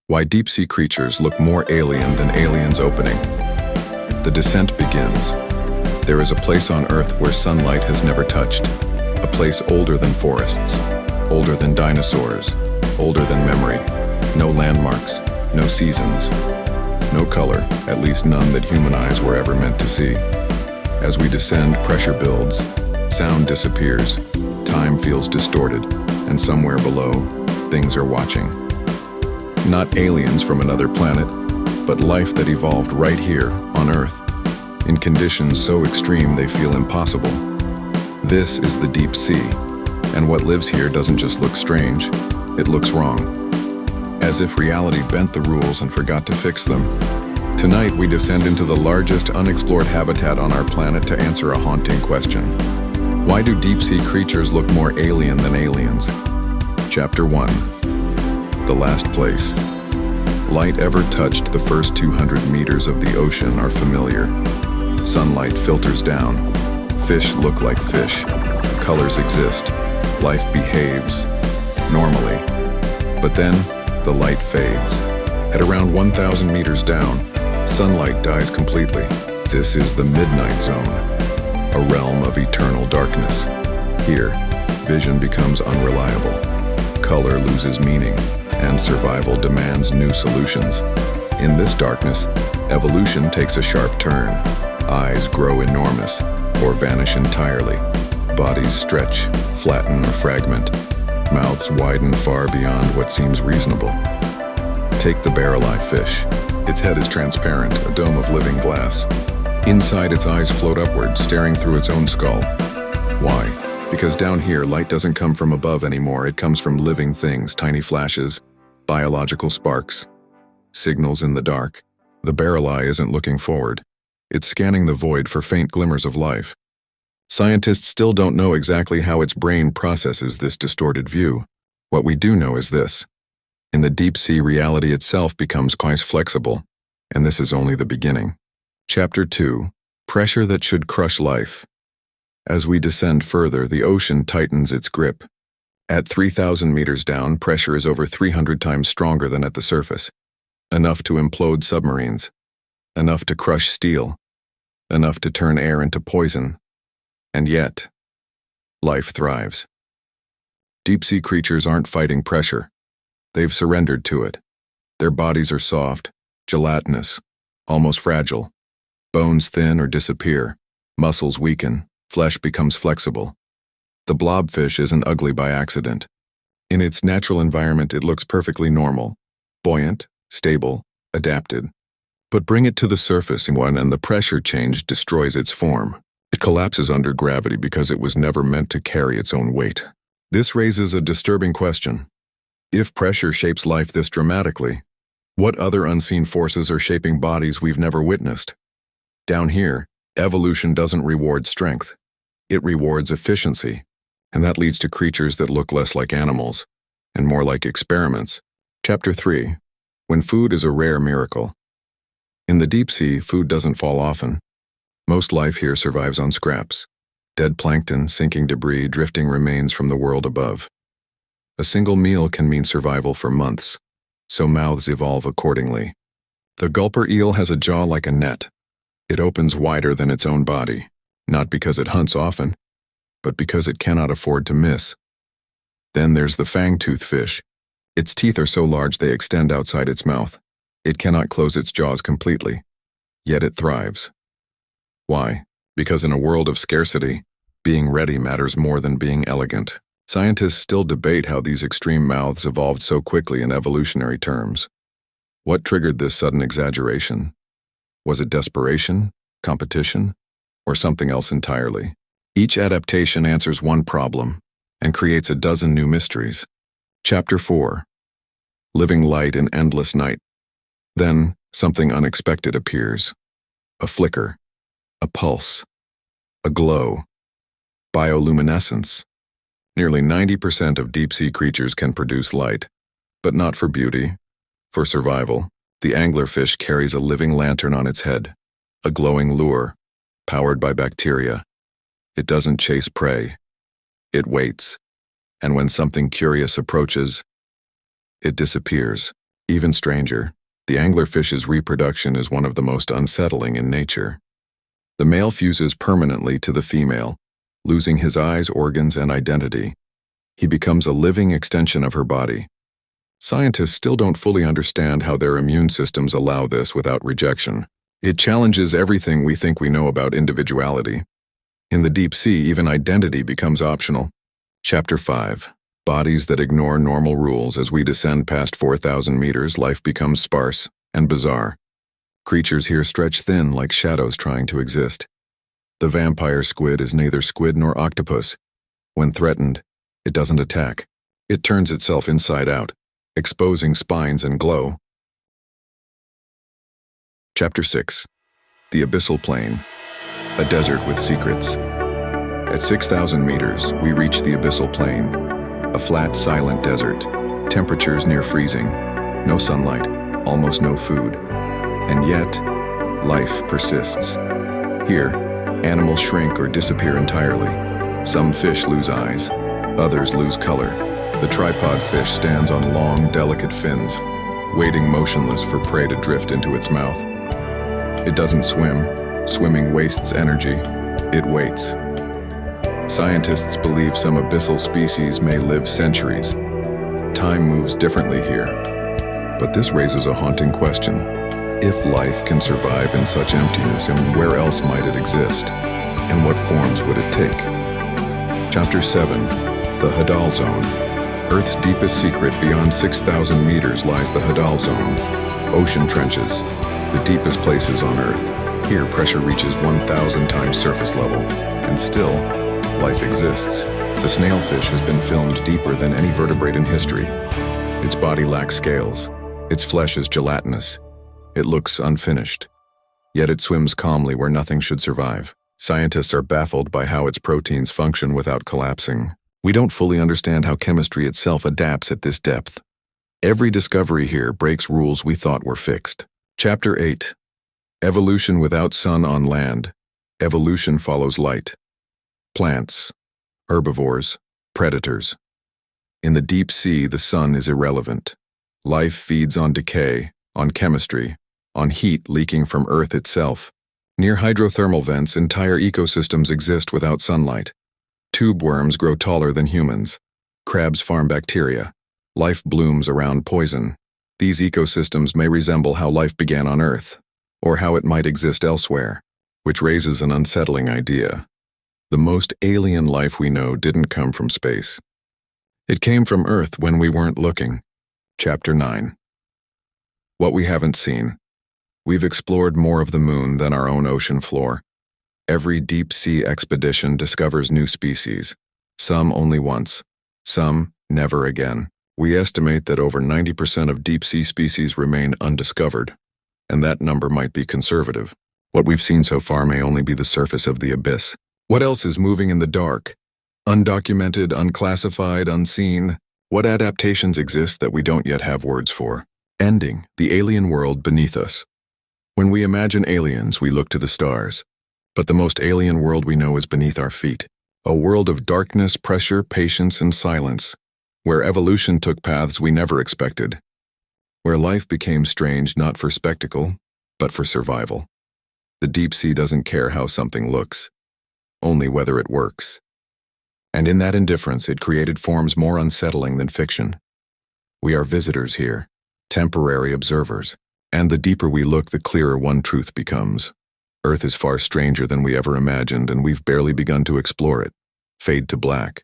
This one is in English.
Why deep-sea creatures look more alien than aliens opening. The descent begins. There is a place on Earth where sunlight has never touched. A place older than forests, older than dinosaurs, older than memory. No landmarks, no seasons, no color, at least none that human eyes were ever meant to see. As we descend, pressure builds, sound disappears, time feels distorted, and somewhere below, things are watching. Not aliens from another planet, but life that evolved right here on Earth, in conditions so extreme they feel impossible. This is the deep sea, and what lives here doesn't just look strange, it looks wrong. As if reality bent the rules and forgot to fix them. Tonight we descend into the largest unexplored habitat on our planet to answer a haunting question. Why do deep-sea creatures look more alien than aliens? Chapter 1. The Last Place. Light ever touched the first 200 meters of the ocean are familiar. Sunlight filters down. Fish look like fish. Colors exist. Life behaves normally. But then, the light fades. At around 1,000 meters down, sunlight dies completely. This is the midnight zone, a realm of eternal darkness. Here, vision becomes unreliable. Color loses meaning, and survival demands new solutions. In this darkness, evolution takes a sharp turn. Eyes grow enormous, or vanish entirely. Bodies stretch, flatten, or fragment. Mouths widen far beyond what seems reasonable. Take the barrel-eye fish. Its head is transparent, a dome of living glass. Inside, its eyes float upward, staring through its own skull. Why? Because down here, light doesn't come from above anymore. It comes from living things, tiny flashes, biological sparks, signals in the dark. The barrel eye isn't looking forward. It's scanning the void for faint glimmers of life. Scientists still don't know exactly how its brain processes this distorted view. What we do know is this. In the deep sea, reality itself becomes quite flexible, and this is only the beginning. Chapter 2. Pressure that should crush life. As we descend further, the ocean tightens its grip. At 3,000 meters down, pressure is over 300 times stronger than at the surface. Enough to implode submarines. Enough to crush steel. Enough to turn air into poison. And yet, life thrives. Deep-sea creatures aren't fighting pressure. They've surrendered to it. Their bodies are soft, gelatinous, almost fragile. Bones thin or disappear. Muscles weaken. Flesh becomes flexible. The blobfish isn't ugly by accident. In its natural environment, it looks perfectly normal, buoyant, stable, adapted. But bring it to the surface and the pressure change destroys its form. It collapses under gravity because it was never meant to carry its own weight. This raises a disturbing question. If pressure shapes life this dramatically, what other unseen forces are shaping bodies we've never witnessed? Down here, evolution doesn't reward strength. It rewards efficiency, and that leads to creatures that look less like animals and more like experiments. Chapter 3. When food is a rare miracle. In the deep sea, food doesn't fall often. Most life here survives on scraps. Dead plankton, sinking debris, drifting remains from the world above. A single meal can mean survival for months, so mouths evolve accordingly. The gulper eel has a jaw like a net. It opens wider than its own body, not because it hunts often, but because it cannot afford to miss. Then there's the fang-tooth fish. Its teeth are so large they extend outside its mouth. It cannot close its jaws completely, yet it thrives. Why? Because in a world of scarcity, being ready matters more than being elegant. Scientists still debate how these extreme mouths evolved so quickly in evolutionary terms. What triggered this sudden exaggeration? Was it desperation, competition, or something else entirely? Each adaptation answers one problem and creates a dozen new mysteries. Chapter 4. Living light in endless night. Then, something unexpected appears. A flicker, a pulse, a glow, bioluminescence. Nearly 90% of deep-sea creatures can produce light, but not for beauty. For survival, the anglerfish carries a living lantern on its head, a glowing lure, powered by bacteria. It doesn't chase prey. It waits, and when something curious approaches, it disappears. Even stranger, the anglerfish's reproduction is one of the most unsettling in nature. The male fuses permanently to the female, losing his eyes, organs, and identity. He becomes a living extension of her body. Scientists still don't fully understand how their immune systems allow this without rejection. It challenges everything we think we know about individuality. In the deep sea, even identity becomes optional. Chapter 5. Bodies that ignore normal rules. As we descend past 4,000 meters, life becomes sparse and bizarre. Creatures here stretch thin like shadows trying to exist. The vampire squid is neither squid nor octopus. When threatened, it doesn't attack. It turns itself inside out, exposing spines and glow. Chapter 6. The Abyssal Plain. A desert with secrets. At 6,000 meters, we reach the Abyssal Plain. A flat, silent desert. Temperatures near freezing. No sunlight, almost no food. And yet, life persists. Here, animals shrink or disappear entirely. Some fish lose eyes, others lose color. The tripod fish stands on long, delicate fins, waiting motionless for prey to drift into its mouth. It doesn't swim. Swimming wastes energy. It waits. Scientists believe some abyssal species may live centuries. Time moves differently here. But this raises a haunting question. If life can survive in such emptiness, and where else might it exist? And what forms would it take? Chapter 7. The Hadal Zone. Earth's deepest secret. Beyond 6,000 meters lies the Hadal Zone. Ocean trenches. The deepest places on Earth. Here, pressure reaches 1,000 times surface level, and still, life exists. The snailfish has been filmed deeper than any vertebrate in history. Its body lacks scales. Its flesh is gelatinous. It looks unfinished. Yet it swims calmly where nothing should survive. Scientists are baffled by how its proteins function without collapsing. We don't fully understand how chemistry itself adapts at this depth. Every discovery here breaks rules we thought were fixed. Chapter 8. Evolution without sun on land. Evolution follows light. Plants, herbivores, predators. In the deep sea, the sun is irrelevant. Life feeds on decay, on chemistry, on heat leaking from Earth itself. Near hydrothermal vents, entire ecosystems exist without sunlight. Tube worms grow taller than humans. Crabs farm bacteria. Life blooms around poison. These ecosystems may resemble how life began on Earth, or how it might exist elsewhere, which raises an unsettling idea. The most alien life we know didn't come from space. It came from Earth when we weren't looking. Chapter 9. What we haven't seen. We've explored more of the moon than our own ocean floor. Every deep-sea expedition discovers new species, some only once, some never again. We estimate that over 90% of deep-sea species remain undiscovered, and that number might be conservative. What we've seen so far may only be the surface of the abyss. What else is moving in the dark? Undocumented, unclassified, unseen. What adaptations exist that we don't yet have words for? Ending, the alien world beneath us. When we imagine aliens, we look to the stars. But the most alien world we know is beneath our feet. A world of darkness, pressure, patience, and silence, where evolution took paths we never expected. Where life became strange not for spectacle, but for survival. The deep sea doesn't care how something looks, only whether it works. And in that indifference, it created forms more unsettling than fiction. We are visitors here, temporary observers, and the deeper we look, the clearer one truth becomes. Earth is far stranger than we ever imagined, and we've barely begun to explore it. Fade to black.